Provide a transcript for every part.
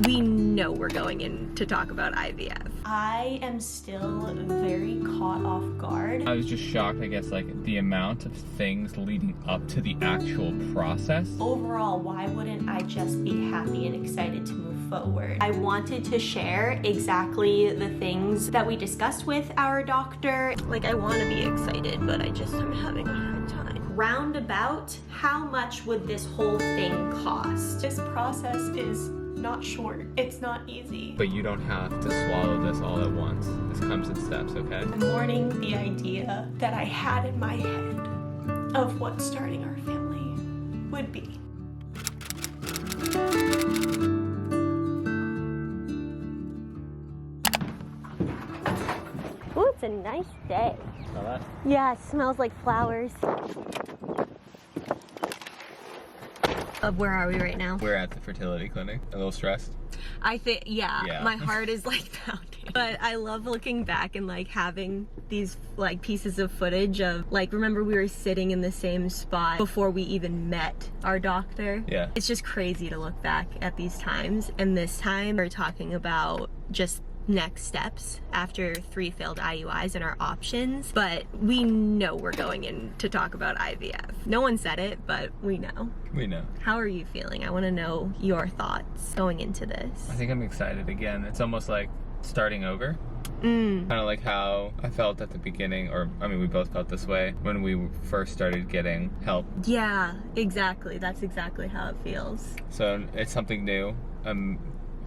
We know we're going in to talk about IVF. I am still very caught off guard. I was just shocked, I guess, like the amount of things leading up to the actual process. Overall, why wouldn't I just be happy and excited to move forward? I wanted to share exactly the things that we discussed with our doctor. Like, I want to be excited, but I'm having a hard time. Roundabout, how much would this whole thing cost? This process is not short. It's not easy. But you don't have to swallow this all at once. This comes in steps, okay? I'm mourning the idea that I had in my head of what starting our family would be. Ooh, it's a nice day. Smell that? Yeah, it smells like flowers. Where are we right now? We're at the fertility clinic. A little stressed? I think, yeah, Yeah. my heart is like pounding. But I love looking back and like having these like pieces of footage of like, remember we were sitting in the same spot before we even met our doctor? Yeah. It's just crazy to look back at these times. And this time we're talking about just next steps after 3 failed IUIs and our options, but we know we're going in to talk about IVF. No one said it, but we know. We know. How are you feeling? I want to know your thoughts going into this. I think I'm excited again. It's almost like starting over. Mm. Kind of like how I felt at the beginning, or I mean we both felt this way when we first started getting help. Yeah, exactly. That's exactly how it feels. So it's something new. I'm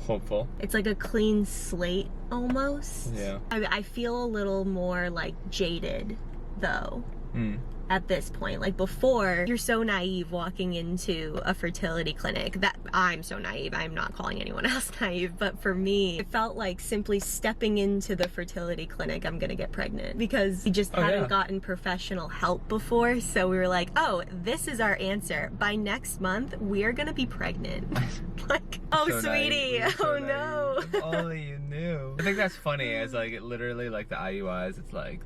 hopeful. It's like a clean slate almost. Yeah. I feel a little more like jaded though. At this point. Like before, you're so naive walking into a fertility clinic. That I'm so naive. I'm not calling anyone else naive, but for me, it felt like simply stepping into the fertility clinic, I'm gonna get pregnant, because we just hadn't gotten professional help before. So we were like, oh, this is our answer. By next month, we're gonna be pregnant. Like, oh, So sweetie, naive. So oh no. naive. If only you knew. I think that's funny, as like literally like the IUIs, it's like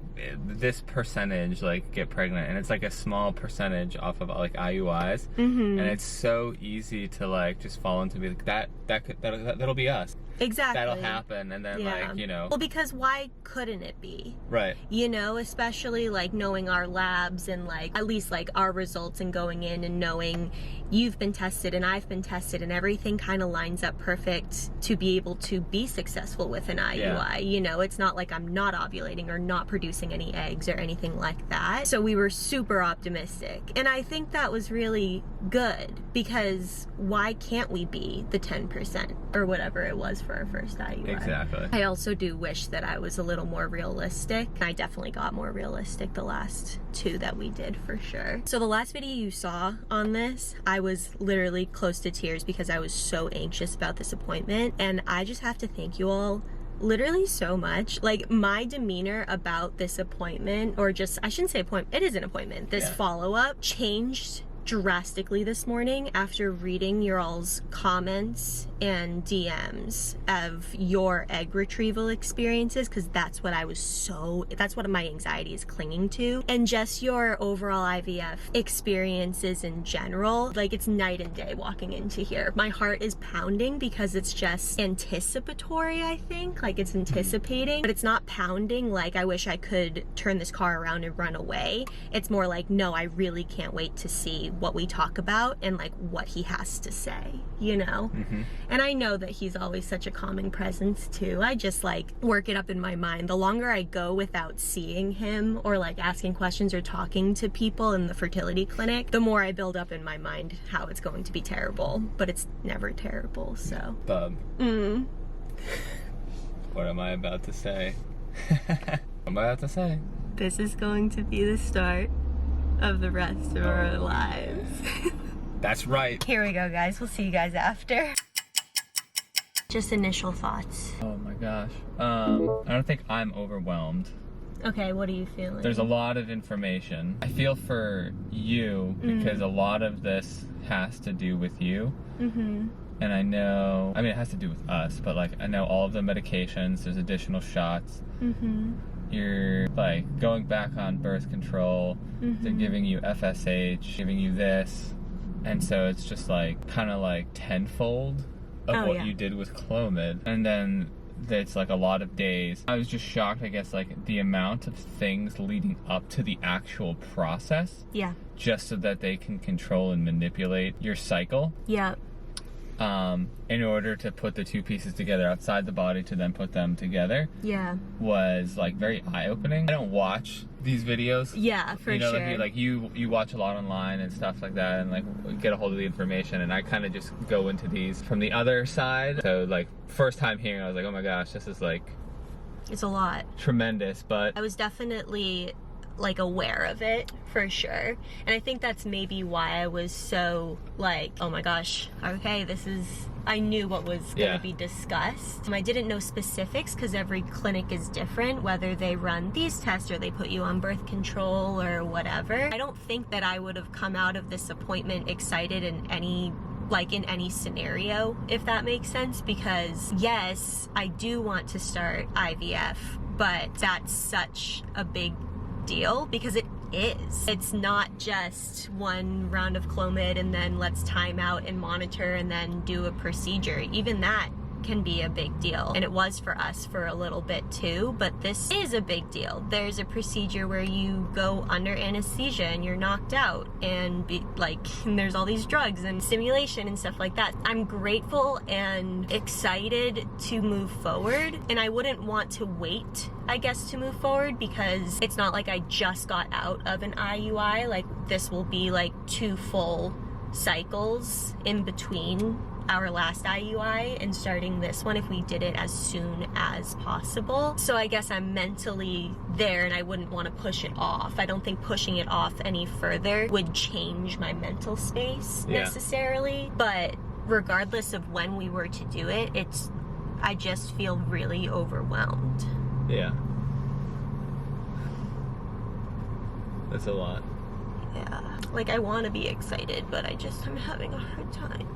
this percentage like get pregnant, and it's like a small percentage off of like IUIs, and it's so easy to like just fall into be like that'll be us. Exactly. That'll happen, and then like, you know. Well, because why couldn't it be? Right. You know, especially like knowing our labs and like at least like our results, and going in and knowing you've been tested and I've been tested and everything kind of lines up perfect to be able to be successful with an IUI. Yeah. You know, it's not like I'm not ovulating or not producing any eggs or anything like that. So we were super optimistic. And I think that was really good, because why can't we be the 10% or whatever it was for our first IUI? Exactly. I also do wish that I was a little more realistic. I definitely got more realistic the last 2 that we did, for sure. So the last video you saw on this, I was literally close to tears because I was so anxious about this appointment. And I just have to thank you all literally so much. Like, my demeanor about this appointment, or just, I shouldn't say appointment, it is an appointment, this follow-up changed drastically this morning after reading your all's comments and DMs of your egg retrieval experiences, because that's what that's what my anxiety is clinging to, and just your overall IVF experiences in general. Like, it's night and day walking into here. My heart is pounding because it's just anticipatory, I think. Like, it's anticipating, but it's not pounding like I wish I could turn this car around and run away. It's more like, no, I really can't wait to see what we talk about and like what he has to say, you know? And I know that he's always such a calming presence too. I just like work it up in my mind. The longer I go without seeing him or like asking questions or talking to people in the fertility clinic, the more I build up in my mind how it's going to be terrible, but it's never terrible, so. Bub. What am I about to say? What am I about to say? This is going to be the start of the rest of our lives. That's right. Here we go, guys. We'll see you guys after. Just initial thoughts. Oh my gosh. I don't think I'm overwhelmed. Okay, what are you feeling? There's a lot of information. I feel for you because a lot of this has to do with you. And I know, I mean, it has to do with us, but like, I know all of the medications, there's additional shots. You're like going back on birth control. They're giving you FSH, giving you this. And so it's just like kind of like tenfold of what you did with Clomid, and then it's like a lot of days. I was just shocked, I guess, like the amount of things leading up to the actual process. Yeah. Just so that they can control and manipulate your cycle. Yeah. In order to put the two pieces together outside the body to then put them together. Yeah. Was like very eye-opening. I don't watch these videos. Yeah, for sure. Like you watch a lot online and stuff like that, and like get a hold of the information, and I kind of just go into these from the other side. So like first time hearing, I was like, oh my gosh, this is like, it's a lot. Tremendous. But I was definitely like aware of it for sure, and I think that's maybe why I was so like, oh my gosh, okay, I knew what was going to be discussed. I didn't know specifics because every clinic is different, whether they run these tests or they put you on birth control or whatever. I don't think that I would have come out of this appointment excited in any scenario, if that makes sense, because yes, I do want to start IVF, but that's such a big deal because it is. It's not just one round of Clomid and then let's time out and monitor and then do a procedure. Even that can be a big deal, and it was for us for a little bit too, but this is a big deal. There's a procedure where you go under anesthesia and you're knocked out, and and there's all these drugs and stimulation and stuff like that. I'm grateful and excited to move forward, and I wouldn't want to wait, I guess, to move forward, because it's not like I just got out of an IUI. Like, this will be like 2 full cycles in between our last IUI and starting this one if we did it as soon as possible. So I guess I'm mentally there and I wouldn't want to push it off. I don't think pushing it off any further would change my mental space necessarily, but regardless of when we were to do it, I just feel really overwhelmed. Yeah. That's a lot. Yeah. Like, I want to be excited, but I'm having a hard time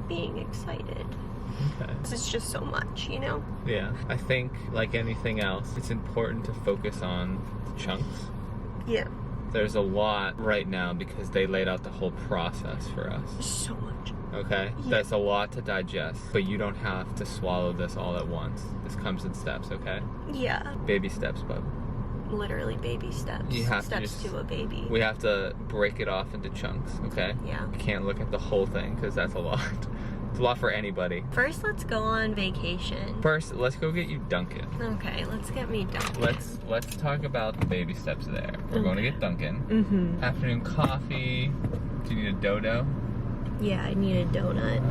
being excited. Okay. It's just so much, you know? Yeah. I think, like anything else, it's important to focus on the chunks. Yeah. There's a lot right now because they laid out the whole process for us. So much. Okay? Yeah. That's a lot to digest, but you don't have to swallow this all at once. This comes in steps, okay? Yeah. Baby steps, bub. Literally baby steps. You have steps to a baby. We have to break it off into chunks, okay? Yeah. You can't look at the whole thing because that's a lot. It's a lot for anybody. First, let's go on vacation. First, let's go get you Dunkin'. Okay, let's get me Dunkin'. Let's talk about the baby steps there. We're going to get Dunkin'. Mm-hmm. Afternoon coffee. Do you need a dodo? Yeah, I need a donut.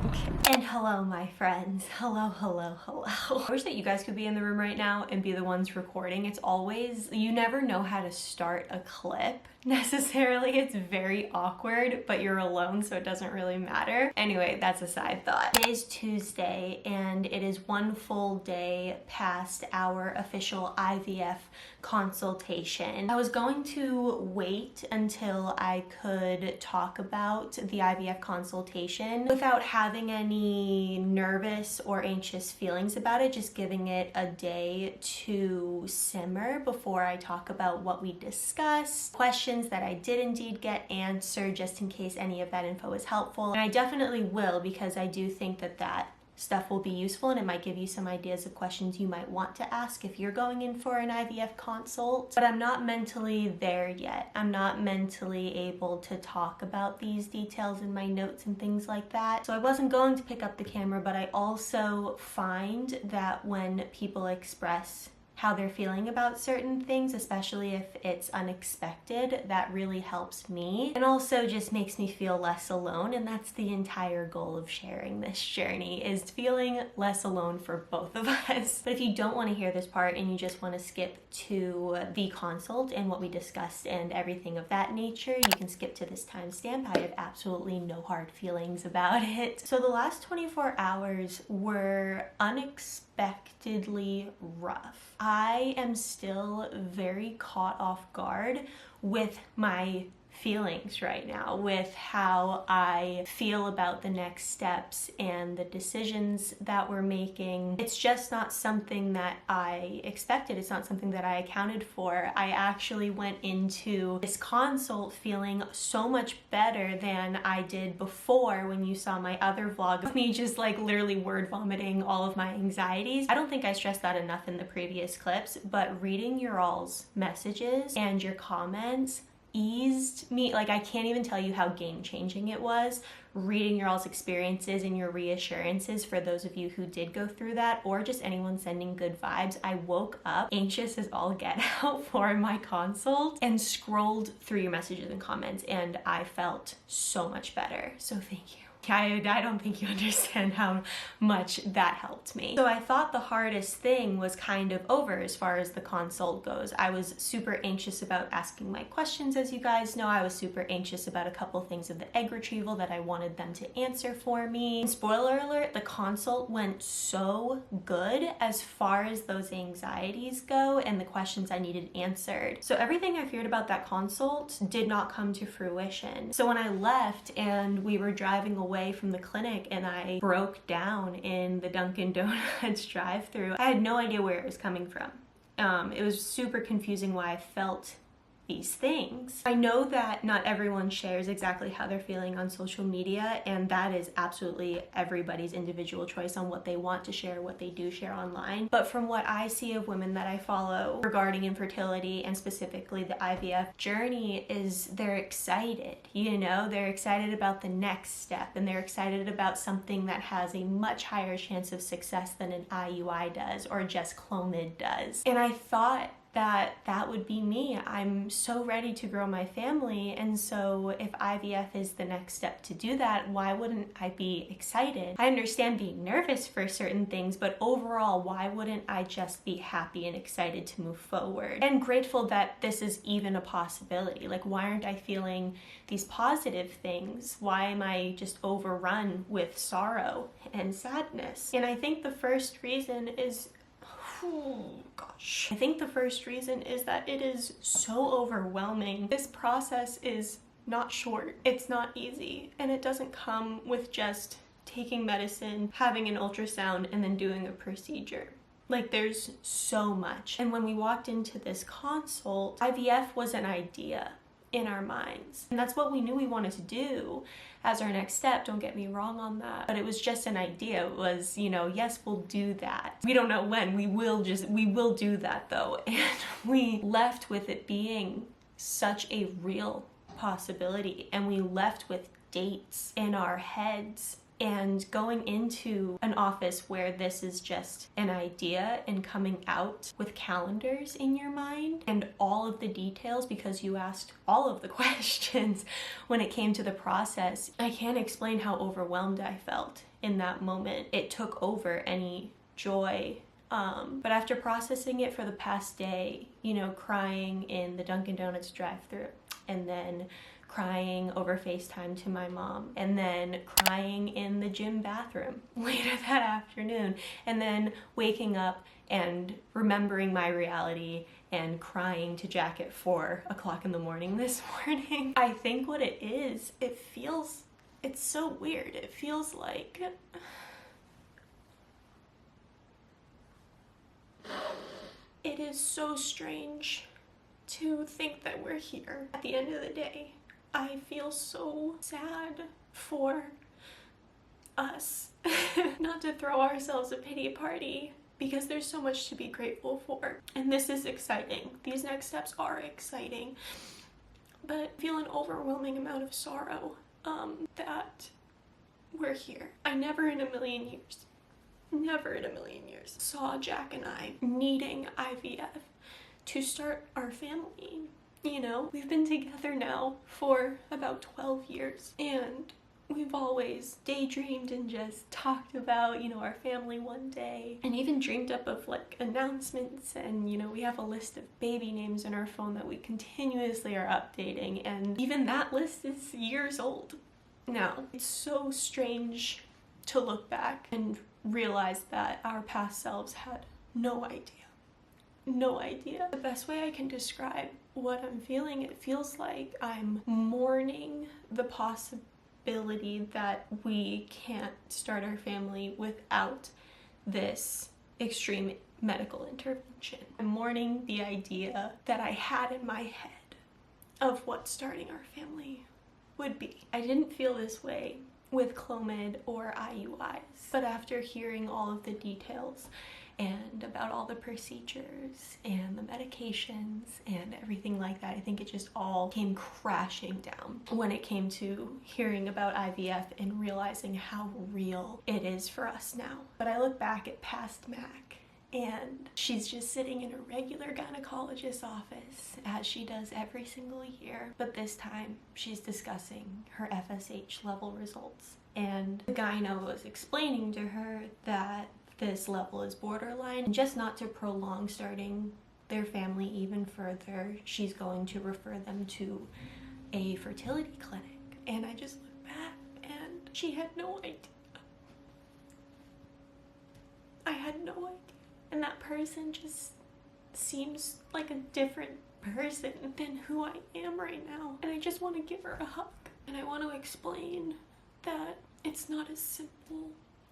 Okay. And hello, my friends. Hello, hello, hello. I wish that you guys could be in the room right now and be the ones recording. It's always, you never know how to start a clip necessarily. It's very awkward, but you're alone, so it doesn't really matter. Anyway, that's a side thought. Today is Tuesday, and it is 1 full day past our official IVF consultation. I was going to wait until I could talk about the IVF consultation without having any nervous or anxious feelings about it, just giving it a day to simmer before I talk about what we discussed, questions that I did indeed get answered, just in case any of that info is helpful. And I definitely will, because I do think that stuff will be useful, and it might give you some ideas of questions you might want to ask if you're going in for an IVF consult. But I'm not mentally there yet. I'm not mentally able to talk about these details in my notes and things like that. So I wasn't going to pick up the camera, but I also find that when people express how they're feeling about certain things, especially if it's unexpected, that really helps me, and also just makes me feel less alone. And that's the entire goal of sharing this journey, is feeling less alone for both of us. But if you don't want to hear this part and you just want to skip to the consult and what we discussed and everything of that nature, you can skip to this timestamp. I have absolutely no hard feelings about it. So the last 24 hours were unexpectedly rough. I am still very caught off guard with my feelings right now with how I feel about the next steps and the decisions that we're making. It's just not something that I expected. It's not something that I accounted for. I actually went into this consult feeling so much better than I did before when you saw my other vlog of me just like literally word vomiting all of my anxieties. I don't think I stressed that enough in the previous clips, but reading your all's messages and your comments eased me. Like, I can't even tell you how game-changing it was reading your all's experiences and your reassurances for those of you who did go through that, or just anyone sending good vibes. I woke up anxious as all get out for my consult and scrolled through your messages and comments, and I felt so much better. So thank you. I don't think you understand how much that helped me. So I thought the hardest thing was kind of over as far as the consult goes. I was super anxious about asking my questions, as you guys know. I was super anxious about a couple things of the egg retrieval that I wanted them to answer for me. And spoiler alert, the consult went so good as far as those anxieties go and the questions I needed answered. So everything I feared about that consult did not come to fruition. So when I left and we were driving away from the clinic and I broke down in the Dunkin' Donuts drive-thru, I had no idea where it was coming from. It was super confusing why I felt these things. I know that not everyone shares exactly how they're feeling on social media, and that is absolutely everybody's individual choice on what they want to share, what they do share online. But from what I see of women that I follow regarding infertility and specifically the IVF journey, is they're excited. You know, they're excited about the next step, and they're excited about something that has a much higher chance of success than an IUI does or just Clomid does. And I thought that would be me. I'm so ready to grow my family, and so if IVF is the next step to do that, why wouldn't I be excited? I understand being nervous for certain things, but overall, why wouldn't I just be happy and excited to move forward? And grateful that this is even a possibility. Like, why aren't I feeling these positive things? Why am I just overrun with sorrow and sadness? And I think the first reason is I think the first reason is that it is so overwhelming. This process is not short, it's not easy, and it doesn't come with just taking medicine, having an ultrasound, and then doing a procedure. Like, there's so much. And when we walked into this consult, IVF was an idea in our minds, and that's what we knew we wanted to do as our next step. Don't get me wrong on that, but it was just an idea. It was, you know, yes, we'll do that. We don't know when. We will do that though. And we left with it being such a real possibility, and we left with dates in our heads. And going into an office where this is just an idea and coming out with calendars in your mind and all of the details because you asked all of the questions when it came to the process, I can't explain how overwhelmed I felt in that moment. It took over any joy. But after processing it for the past day, you know, crying in the Dunkin' Donuts drive-thru, and then crying over FaceTime to my mom, and then crying in the gym bathroom later that afternoon, and then waking up and remembering my reality and crying to Jack at 4 o'clock in the morning this morning. I think what it is, it's so weird. It feels like it is so strange to think that we're here. At the end of the day, I feel so sad for us. Not to throw ourselves a pity party, because there's so much to be grateful for. And this is exciting. These next steps are exciting. But I feel an overwhelming amount of sorrow that we're here. I never in a million years saw Jack and I needing IVF to start our family. You know, we've been together now for about 12 years, and we've always daydreamed and just talked about, you know, our family one day, and even dreamed up of like announcements, and, you know, we have a list of baby names in our phone that we continuously are updating, and even that list is years old now. It's so strange to look back and realize that our past selves had no idea no idea. The best way I can describe what I'm feeling, it feels like I'm mourning the possibility that we can't start our family without this extreme medical intervention. I'm mourning the idea that I had in my head of what starting our family would be. I didn't feel this way with Clomid or IUIs, but after hearing all of the details and about all the procedures and the medications and everything like that, I think it just all came crashing down when it came to hearing about IVF and realizing how real it is for us now. But I look back at past Mac, and she's just sitting in a regular gynecologist's office as she does every single year, but this time she's discussing her FSH level results. And the gyno was explaining to her that this level is borderline, and just not to prolong starting their family even further, she's going to refer them to a fertility clinic. And I just looked back and she had no idea. I had no idea. And that person just seems like a different person than who I am right now. And I just want to give her a hug. And I want to explain that it's not as simple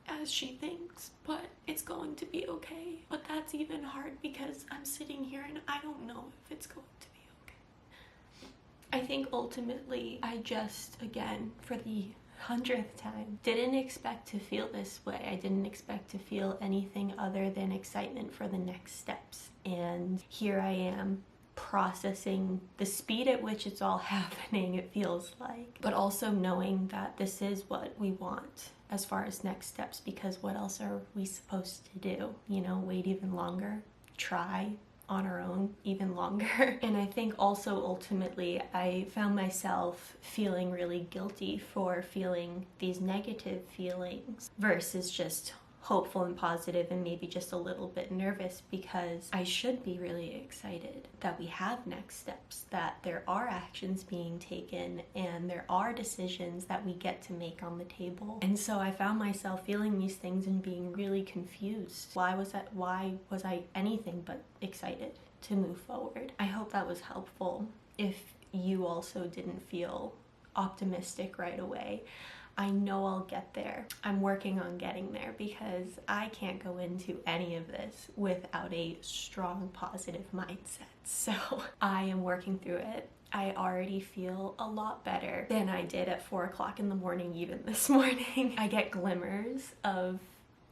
as she thinks, but it's going to be okay. But that's even hard because I'm sitting here and I don't know if it's going to be okay. I think ultimately I just, again, for the 100th time, didn't expect to feel this way. I didn't expect to feel anything other than excitement for the next steps. And here I am processing the speed at which it's all happening, it feels like, but also knowing that this is what we want as far as next steps, because what else are we supposed to do? You know, wait even longer, try on our own even longer. And I think also ultimately I found myself feeling really guilty for feeling these negative feelings versus just hopeful and positive and maybe just a little bit nervous, because I should be really excited that we have next steps, that there are actions being taken and there are decisions that we get to make on the table. And so I found myself feeling these things and being really confused. Why was I anything but excited to move forward? I hope that was helpful. If you also didn't feel optimistic right away, I know I'll get there. I'm working on getting there because I can't go into any of this without a strong positive mindset. So I am working through it. I already feel a lot better than I did at 4 o'clock in the morning even this morning. I get glimmers of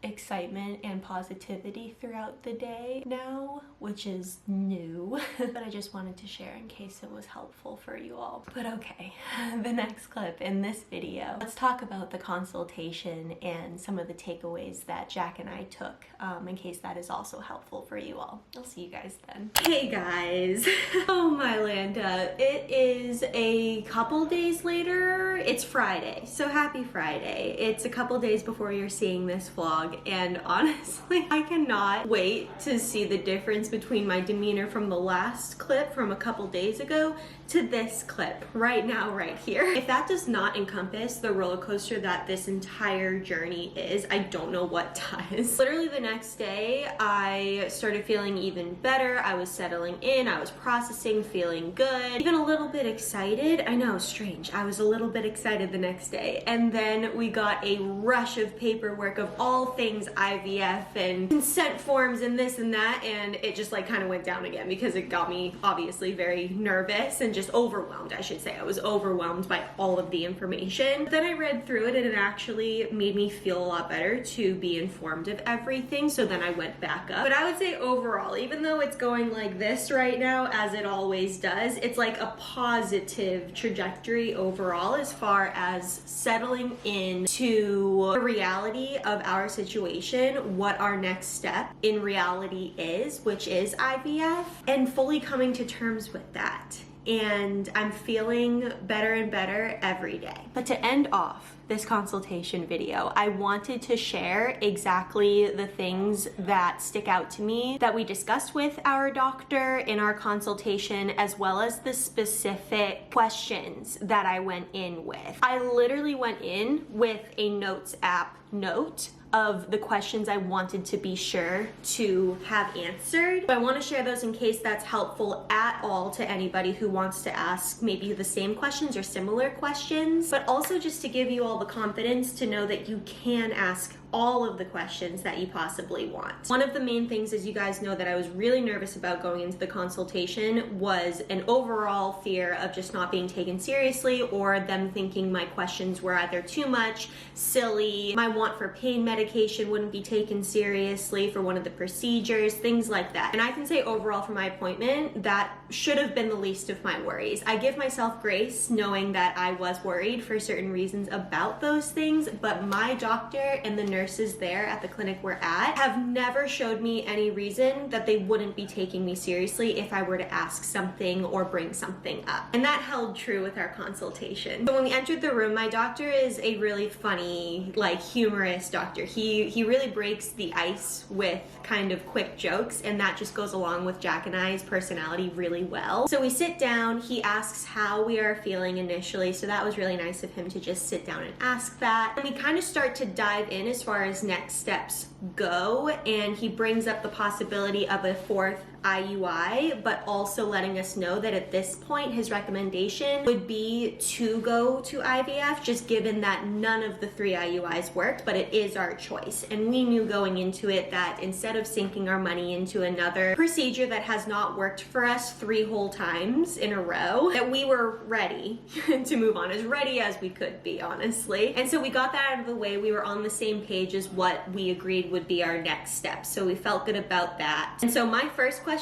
excitement and positivity throughout the day now, which is new, but I just wanted to share in case it was helpful for you all. But okay, the next clip in this video, let's talk about the consultation and some of the takeaways that Jack and I took, in case that is also helpful for you all. I'll see you guys then. Hey guys. Oh my Landa, it is a couple days later. It's Friday, so happy Friday. It's a couple days before you're seeing this vlog. And honestly, I cannot wait to see the difference between my demeanor from the last clip from a couple days ago to this clip right now, right here. If that does not encompass the roller coaster that this entire journey is, I don't know what does. Literally the next day, I started feeling even better. I was settling in, I was processing, feeling good, even a little bit excited. I know, strange. I was a little bit excited the next day. And then we got a rush of paperwork of all things IVF and consent forms and this and that, and it just like kind of went down again because it got me obviously very nervous and just overwhelmed, I should say. I was overwhelmed by all of the information. But then I read through it and it actually made me feel a lot better to be informed of everything, so then I went back up. But I would say overall, even though it's going like this right now, as it always does, it's like a positive trajectory overall as far as settling into the reality of our situation, what our next step in reality is, which is IVF, and fully coming to terms with that. And I'm feeling better and better every day. But to end off this consultation video. I wanted to share exactly the things that stick out to me that we discussed with our doctor in our consultation, as well as the specific questions that I went in with. I literally went in with a notes app note of the questions I wanted to be sure to have answered. I want to share those in case that's helpful at all to anybody who wants to ask maybe the same questions or similar questions, but also just to give you all the confidence to know that you can ask all of the questions that you possibly want. One of the main things, as you guys know, that I was really nervous about going into the consultation was an overall fear of just not being taken seriously, or them thinking my questions were either too much, silly, my want for pain medication wouldn't be taken seriously for one of the procedures, things like that. And I can say overall for my appointment, that should have been the least of my worries. I give myself grace knowing that I was worried for certain reasons about those things, but my doctor and the nurses there at the clinic we're at have never showed me any reason that they wouldn't be taking me seriously if I were to ask something or bring something up. And that held true with our consultation. So when we entered the room, my doctor is a really funny, like humorous doctor. He really breaks the ice with kind of quick jokes, and that just goes along with Jack and I's personality really well. So we sit down, he asks how we are feeling initially, so that was really nice of him to just sit down and ask that. And we kind of start to dive in as far as next steps go, and he brings up the possibility of a 4th IUI, but also letting us know that at this point his recommendation would be to go to IVF, just given that none of the 3 IUIs worked, but it is our choice. And we knew going into it that instead of sinking our money into another procedure that has not worked for us 3 whole times in a row, that we were ready to move on, as ready as we could be, honestly. And so we got that out of the way. We were on the same page as what we agreed would be our next step, so we felt good about that. And so my first question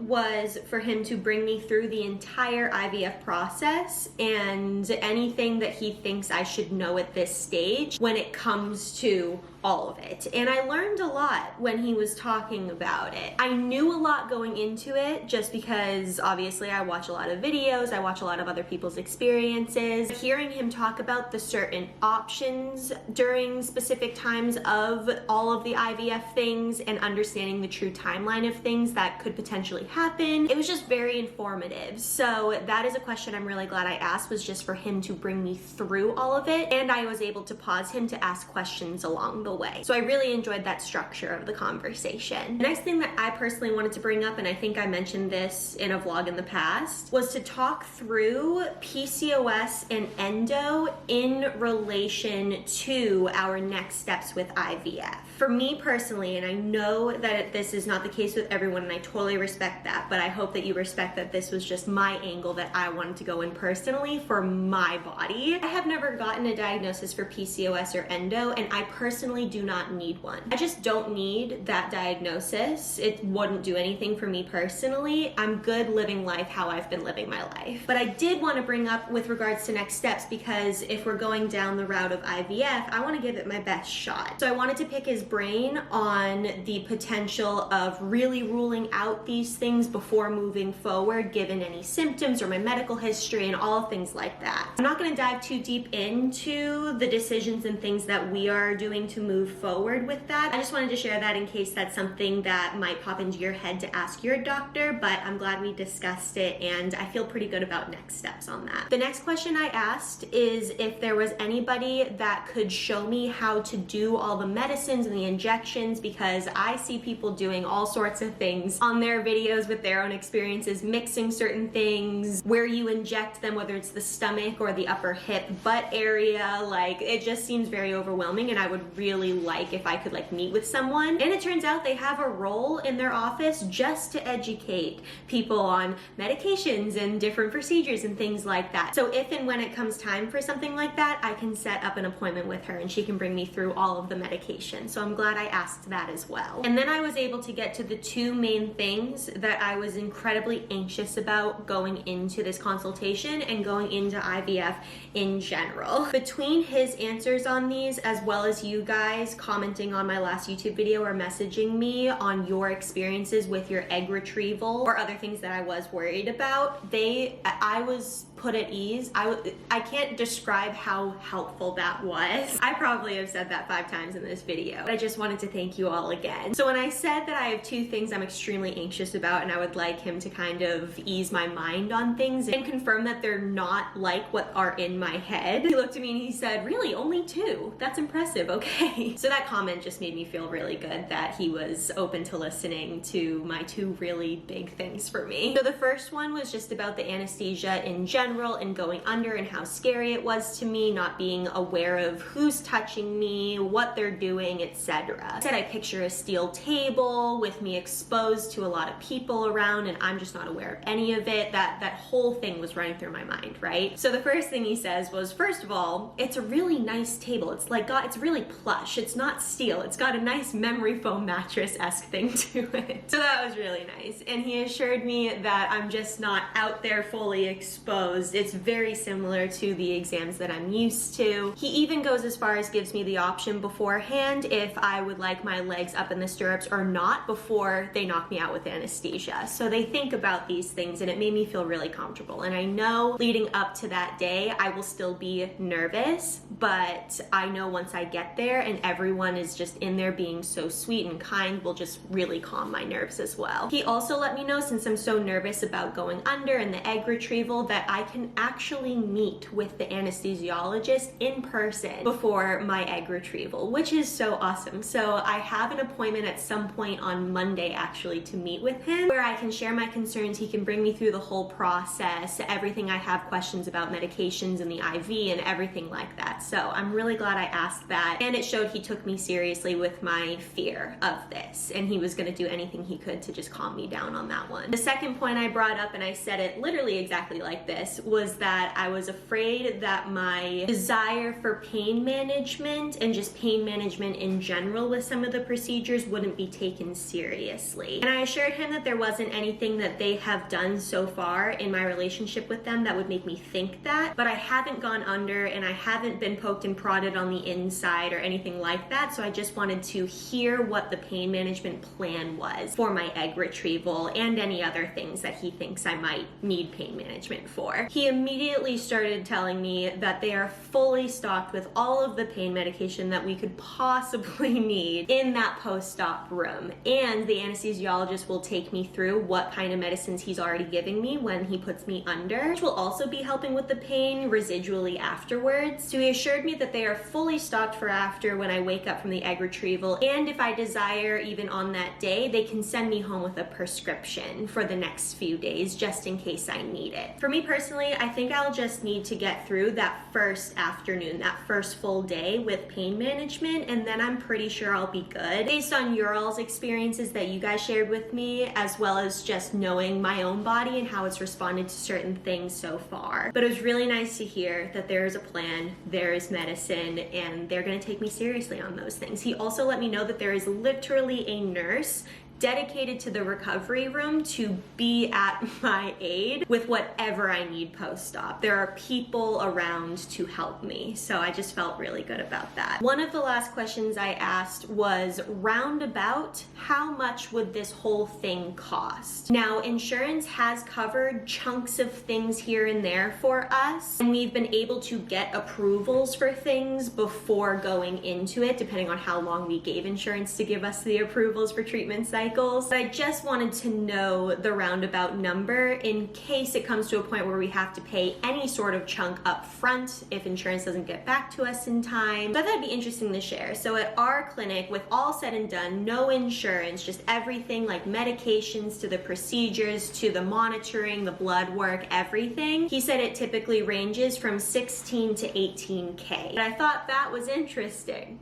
was for him to bring me through the entire IVF process and anything that he thinks I should know at this stage when it comes to all of it. And I learned a lot when he was talking about it. I knew a lot going into it just because obviously I watch a lot of videos, I watch a lot of other people's experiences. Hearing him talk about the certain options during specific times of all of the IVF things and understanding the true timeline of things that could potentially happen, it was just very informative. So that is a question I'm really glad I asked, was just for him to bring me through all of it, and I was able to pause him to ask questions along the way. So I really enjoyed that structure of the conversation. The next thing that I personally wanted to bring up, and I think I mentioned this in a vlog in the past, was to talk through PCOS and endo in relation to our next steps with IVF. For me personally, and I know that this is not the case with everyone, and I totally respect that, but I hope that you respect that this was just my angle that I wanted to go in personally for my body. I have never gotten a diagnosis for PCOS or endo, and I personally do not need one. I just don't need that diagnosis. It wouldn't do anything for me personally. I'm good living life how I've been living my life. But I did want to bring up with regards to next steps, because if we're going down the route of IVF, I want to give it my best shot. So I wanted to pick his brain on the potential of really ruling out these things before moving forward, given any symptoms or my medical history and all things like that. I'm not going to dive too deep into the decisions and things that we are doing to move forward with that. I just wanted to share that in case that's something that might pop into your head to ask your doctor, but I'm glad we discussed it, and I feel pretty good about next steps on that. The next question I asked is if there was anybody that could show me how to do all the medicines and the injections, because I see people doing all sorts of things on their videos with their own experiences, mixing certain things, where you inject them, whether it's the stomach or the upper hip butt area. Like, it just seems very overwhelming, and I would really like if I could like meet with someone. And it turns out they have a role in their office just to educate people on medications and different procedures and things like that. So if and when it comes time for something like that, I can set up an appointment with her and she can bring me through all of the medication. So I'm glad I asked that as well. And then I was able to get to the 2 main things that I was incredibly anxious about going into this consultation and going into IVF in general. Between his answers on these, as well as you guys commenting on my last YouTube video or messaging me on your experiences with your egg retrieval or other things that I was worried about, I was put at ease. I can't describe how helpful that was. I probably have said that 5 times in this video, but I just wanted to thank you all again. So when I said that I have 2 things I'm extremely anxious about and I would like him to kind of ease my mind on things and confirm that they're not like what are in my head, he looked at me and he said, really, only 2? That's impressive, okay. So that comment just made me feel really good that he was open to listening to my 2 really big things for me. So the first one was just about the anesthesia in general and going under and how scary it was to me, not being aware of who's touching me, what they're doing, etc. I said I picture a steel table with me exposed to a lot of people around and I'm just not aware of any of it. That whole thing was running through my mind, right? So the first thing he says was, first of all, it's a really nice table. It's like it's really plush. It's not steel. It's got a nice memory foam mattress-esque thing to it. So that was really nice. And he assured me that I'm just not out there fully exposed. It's very similar to the exams that I'm used to. He even goes as far as gives me the option beforehand if I would like my legs up in the stirrups or not before they knock me out with anesthesia. So they think about these things and it made me feel really comfortable. And I know leading up to that day, I will still be nervous, but I know once I get there and everyone is just in there being so sweet and kind will just really calm my nerves as well. He also let me know, since I'm so nervous about going under and the egg retrieval, that I can actually meet with the anesthesiologist in person before my egg retrieval, which is so awesome. So I have an appointment at some point on Monday actually to meet with him where I can share my concerns. He can bring me through the whole process, everything I have questions about, medications and the IV and everything like that. So I'm really glad I asked that, and it showed he took me seriously with my fear of this and he was going to do anything he could to just calm me down on that one. The second point I brought up, and I said it literally exactly like this, was that I was afraid that my desire for pain management and just pain management in general with some of the procedures wouldn't be taken seriously. And I assured him that there wasn't anything that they have done so far in my relationship with them that would make me think that, but I haven't gone under and I haven't been poked and prodded on the inside or anything like that, so I just wanted to hear what the pain management plan was for my egg retrieval and any other things that he thinks I might need pain management for. He immediately started telling me that they are fully stocked with all of the pain medication that we could possibly need in that post-op room, and the anesthesiologist will take me through what kind of medicines he's already giving me when he puts me under, which will also be helping with the pain residually afterwards. So he assured me that they are fully stocked for after when I wake up from the egg retrieval, and if I desire, even on that day, they can send me home with a prescription for the next few days just in case I need it. For me personally, I think I'll just need to get through that first afternoon, that first full day with pain management, and then I'm pretty sure I'll be good. Based on your all's experiences that you guys shared with me, as well as just knowing my own body and how it's responded to certain things so far. But it was really nice to hear that there is a plan, there is medicine, and they're gonna take me seriously on those things. He also let me know that there is literally a nurse dedicated to the recovery room to be at my aid with whatever I need post-op. There are people around to help me, so I just felt really good about that. One of the last questions I asked was roundabout, how much would this whole thing cost? Now, insurance has covered chunks of things here and there for us, and we've been able to get approvals for things before going into it, depending on how long we gave insurance to give us the approvals for treatment cycles. But I just wanted to know the roundabout number in case it comes to a point where we have to pay any sort of chunk up front if insurance doesn't get back to us in time. So that'd be interesting to share. So at our clinic, with all said and done, no insurance, just everything like medications to the procedures to the monitoring, the blood work, everything, he said it typically ranges from 16 to 18K. But I thought that was interesting.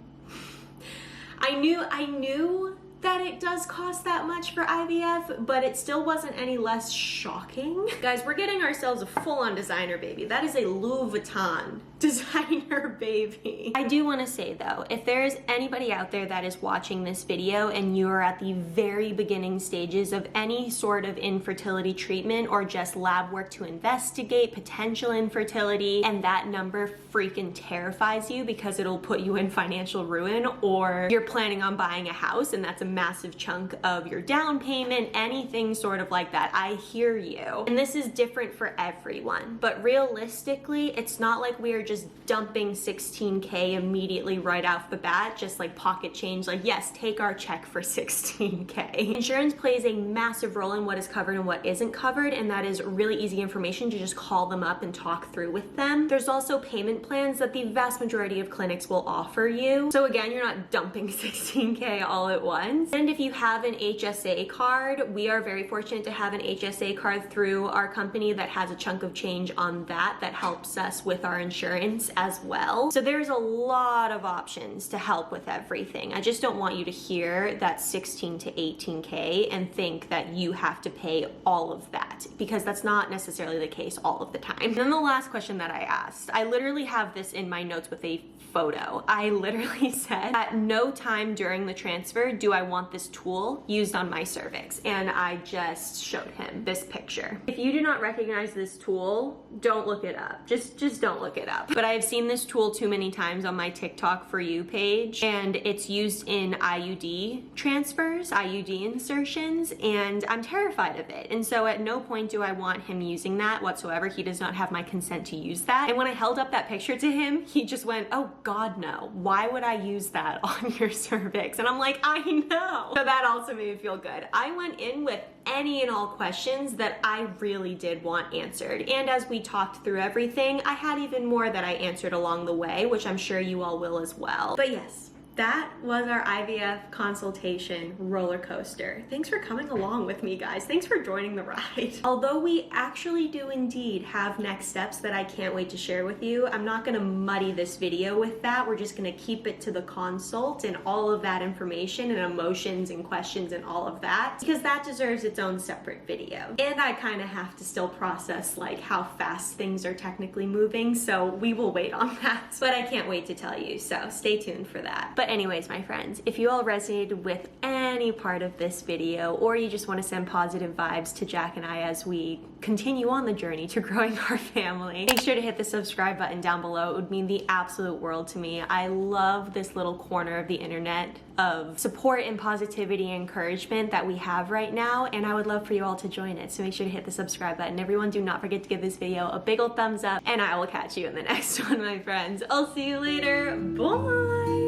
I knew that it does cost that much for IVF, but it still wasn't any less shocking. Guys, we're getting ourselves a full-on designer baby. That is a Louis Vuitton designer baby. I do want to say though, if there's anybody out there that is watching this video and you are at the very beginning stages of any sort of infertility treatment or just lab work to investigate potential infertility, and that number freaking terrifies you because it'll put you in financial ruin, or you're planning on buying a house and that's $1 massive chunk of your down payment, anything sort of like that. I hear you. And this is different for everyone. But realistically, it's not like we are just dumping $16K immediately right off the bat, just like pocket change, like, yes, take our check for $16K. Insurance plays a massive role in what is covered and what isn't covered, and that is really easy information to just call them up and talk through with them. There's also payment plans that the vast majority of clinics will offer you. So again, you're not dumping $16K all at once. And if you have an HSA card, we are very fortunate to have an HSA card through our company that has a chunk of change on that helps us with our insurance as well. So there's a lot of options to help with everything. I just don't want you to hear that 16 to 18K and think that you have to pay all of that, because that's not necessarily the case all of the time. And then the last question that I asked, I literally have this in my notes with a photo. I literally said, at no time during the transfer do I want this tool used on my cervix. And I just showed him this picture. If you do not recognize this tool, don't look it up. Just don't look it up. But I've seen this tool too many times on my TikTok For You page, and it's used in IUD transfers, IUD insertions, and I'm terrified of it. And so at no point do I want him using that whatsoever. He does not have my consent to use that. And when I held up that picture to him, he just went, oh God, no. Why would I use that on your cervix? And I'm like, I know. So that also made me feel good. I went in with any and all questions that I really did want answered. And as we talked through everything, I had even more that I answered along the way, which I'm sure you all will as well. But yes, that was our IVF consultation roller coaster. Thanks for coming along with me, guys. Thanks for joining the ride. Although we actually do indeed have next steps that I can't wait to share with you, I'm not gonna muddy this video with that. We're just gonna keep it to the consult and all of that information and emotions and questions and all of that, because that deserves its own separate video. And I kind of have to still process like how fast things are technically moving, so we will wait on that. But I can't wait to tell you, so stay tuned for that. But anyways, my friends, if you all resonated with any part of this video, or you just want to send positive vibes to Jack and I as we continue on the journey to growing our family, make sure to hit the subscribe button down below. It would mean the absolute world to me. I love this little corner of the internet of support and positivity and encouragement that we have right now, and I would love for you all to join it. So make sure to hit the subscribe button. Everyone, do not forget to give this video a big old thumbs up, and I will catch you in the next one, my friends. I'll see you later. Bye!